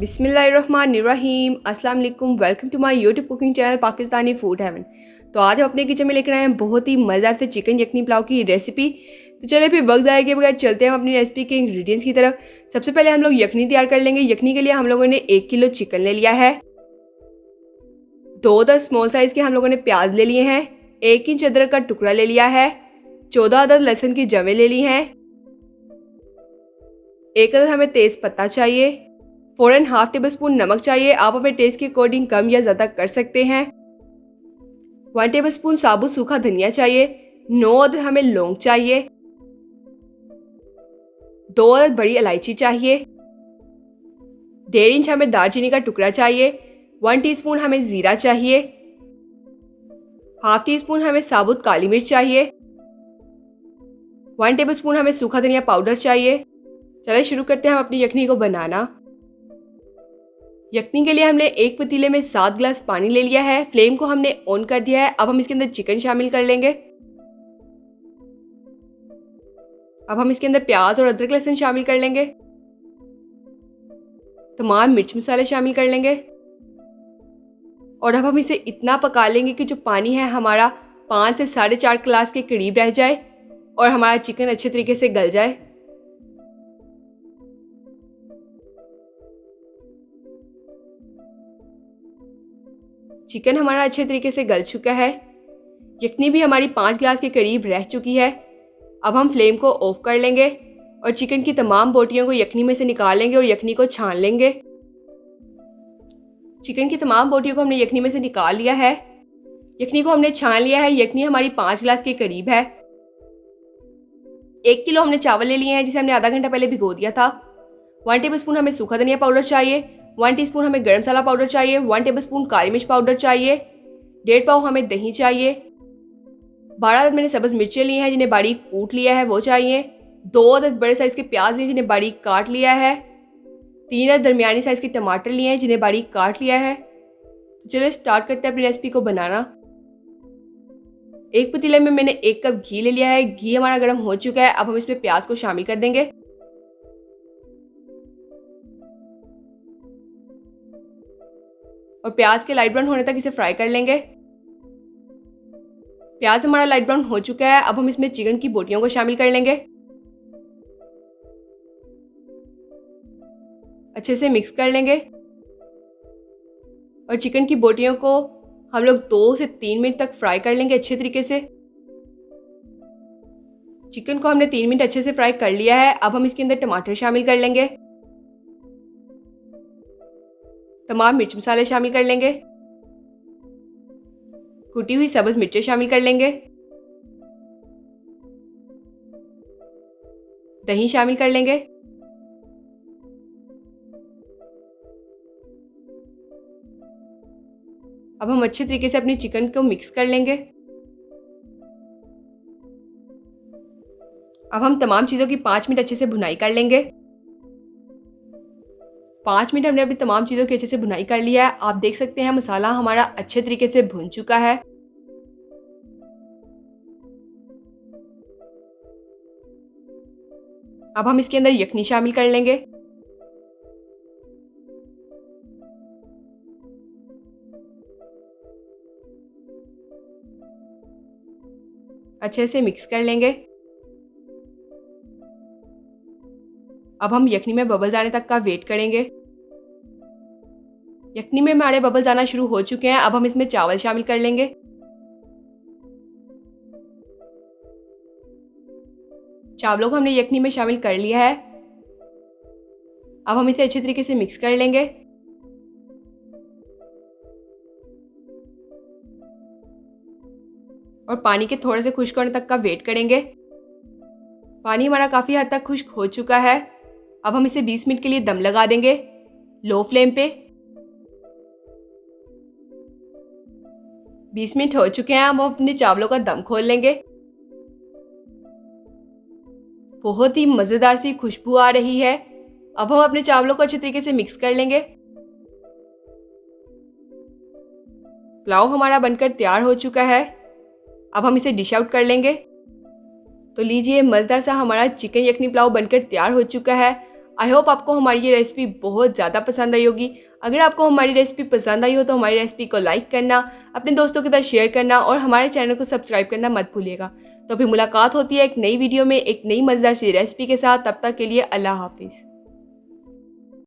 बिस्मिल्लाहिर्रहमानिर्रहीम अस्सलाम वालेकुम। Welcome to my YouTube cooking channel Pakistani food heaven. तो आज हम अपने किचन में लेकर आए हैं बहुत ही मज़ेदार से चिकन यखनी पुलाव की रेसिपी। तो चलिए फिर वक्त ज़ाया के बगैर चलते हैं हम अपनी रेसिपी के इंग्रेडिएंट्स की तरफ। सबसे पहले हम लोग यखनी तैयार कर लेंगे। यखनी के लिए हम लोगों ने 1 किलो चिकन ले लिया है। 2 स्मॉल साइज़ के हम लोगों ने प्याज ले लिए हैं। 1 इंच अदरक का टुकड़ा ले लिया है। 14 अदद लहसुन की जवें ले ली हैं। 1 अदद हमें तेज़ पत्ता चाहिए। 4 एंड हाफ टेबल स्पून नमक चाहिए। आप अपने टेस्ट के अकॉर्डिंग कम या ज़्यादा कर सकते हैं। 1 टेबल स्पून साबुत सूखा धनिया चाहिए। 9 अदद हमें लौंग चाहिए। 2 अदद बड़ी इलायची चाहिए। 1.5 इंच हमें दालचीनी का टुकड़ा चाहिए। 1 टीस्पून हमें ज़ीरा चाहिए। हाफ टी स्पून हमें साबुत काली मिर्च चाहिए। 1 टेबल स्पून हमें सूखा धनिया पाउडर चाहिए। चलिए शुरू करते हैं हम अपनी यखनी को बनाना। यखनी के लिए हमने एक पतीले में 7 गिलास पानी ले लिया है। फ्लेम को हमने ऑन कर दिया है। अब हम इसके अंदर चिकन शामिल कर लेंगे। अब हम इसके अंदर प्याज और अदरक लहसुन शामिल कर लेंगे। तमाम मिर्च मसाले शामिल कर लेंगे। और अब हम इसे इतना पका लेंगे कि जो पानी है हमारा 5 से 4.5 गिलास के करीब रह जाए और हमारा चिकन अच्छे तरीके से गल जाए। चिकन हमारा अच्छे तरीके से गल चुका है। यखनी भी हमारी 5 गिलास के करीब रह चुकी है। अब हम फ्लेम को ऑफ कर लेंगे और चिकन की तमाम बोटियों को यखनी में से निकाल लेंगे और यखनी को छान लेंगे। चिकन की तमाम बोटियों को हमने यखनी में से निकाल लिया है। यखनी को हमने छान लिया है। यखनी हमारी 5 गिलास के करीब है। 1 किलो हमने चावल ले लिए हैं जिसे हमने आधा घंटा पहले भिगो दिया था। 1 टेबल स्पून हमें सूखा धनिया पाउडर चाहिए। 1 टीस्पून हमें गरम मसाला पाउडर चाहिए। 1 टेबल स्पून काली मिर्च पाउडर चाहिए। 1.5 पाव हमें दही चाहिए। 12 अदद मैंने सब्ज मिर्चें ली हैं जिन्हें बारीक कूट लिया है वो चाहिए। 2 अदद बड़े साइज़ के प्याज लिए जिन्हें बारीक काट लिया है। 3 अदद दरमियानी साइज़ के टमाटर लिए हैं जिन्हें बारीक काट लिया है। चलिए स्टार्ट करते हैं अपनी रेसिपी को बनाना। एक पतीले में मैंने 1 कप घी ले लिया है। घी हमारा गर्म हो चुका है। अब हम इसमें प्याज को शामिल कर देंगे। और प्याज के लाइट ब्राउन होने तक इसे फ्राई कर लेंगे। प्याज हमारा लाइट ब्राउन हो चुका है। अब हम इसमें चिकन की बोटियों को शामिल कर लेंगे। अच्छे से मिक्स कर लेंगे और चिकन की बोटियों को हम लोग 2 से 3 मिनट तक फ्राई कर लेंगे अच्छे तरीके से। चिकन को हमने 3 मिनट अच्छे से फ्राई कर लिया है। अब हम इसके अंदर टमाटर शामिल कर लेंगे। तमाम मिर्च मसाले शामिल कर लेंगे। कुटी हुई सब्ज मिर्चें शामिल कर लेंगे। दही शामिल कर लेंगे। अब हम अच्छे तरीके से अपनी चिकन को मिक्स कर लेंगे। अब हम तमाम चीज़ों की 5 मिनट अच्छे से भुनाई कर लेंगे। 5 मिनट हमने अपनी तमाम चीज़ों की अच्छे से भुनाई कर लिया है। आप देख सकते हैं मसाला हमारा अच्छे तरीके से भुन चुका है। अब हम इसके अंदर यखनी शामिल कर लेंगे। अच्छे से मिक्स कर लेंगे। अब हम यखनी में बबल्स आने तक का वेट करेंगे। यखनी में हमारे बबल्स आना शुरू हो चुके हैं। अब हम इसमें चावल शामिल कर लेंगे। चावलों को हमने यखनी में शामिल कर लिया है। अब हम इसे अच्छे तरीके से मिक्स कर लेंगे। और पानी के थोड़े से खुश्क होने तक का वेट करेंगे। पानी हमारा काफ़ी हद तक खुश्क हो चुका है। अब हम इसे 20 मिनट के लिए दम लगा देंगे लो फ्लेम पे। 20 मिनट हो चुके हैं। अब हम अपने चावलों का दम खोल लेंगे। बहुत ही मज़ेदार सी खुशबू आ रही है। अब हम अपने चावलों को अच्छे तरीके से मिक्स कर लेंगे। पुलाव हमारा बनकर तैयार हो चुका है। अब हम इसे डिश आउट कर लेंगे। तो लीजिए मज़ेदार सा हमारा चिकन यखनी पुलाव बनकर तैयार हो चुका है। आई होप आपको हमारी ये रेसिपी बहुत ज़्यादा पसंद आई होगी। अगर आपको हमारी रेसिपी पसंद आई हो तो हमारी रेसिपी को लाइक करना, अपने दोस्तों के साथ शेयर करना और हमारे चैनल को सब्सक्राइब करना मत भूलिएगा। तो अभी मुलाकात होती है एक नई वीडियो में एक नई मज़ेदार सी रेसिपी के साथ। तब तक के लिए अल्लाह हाफिज़।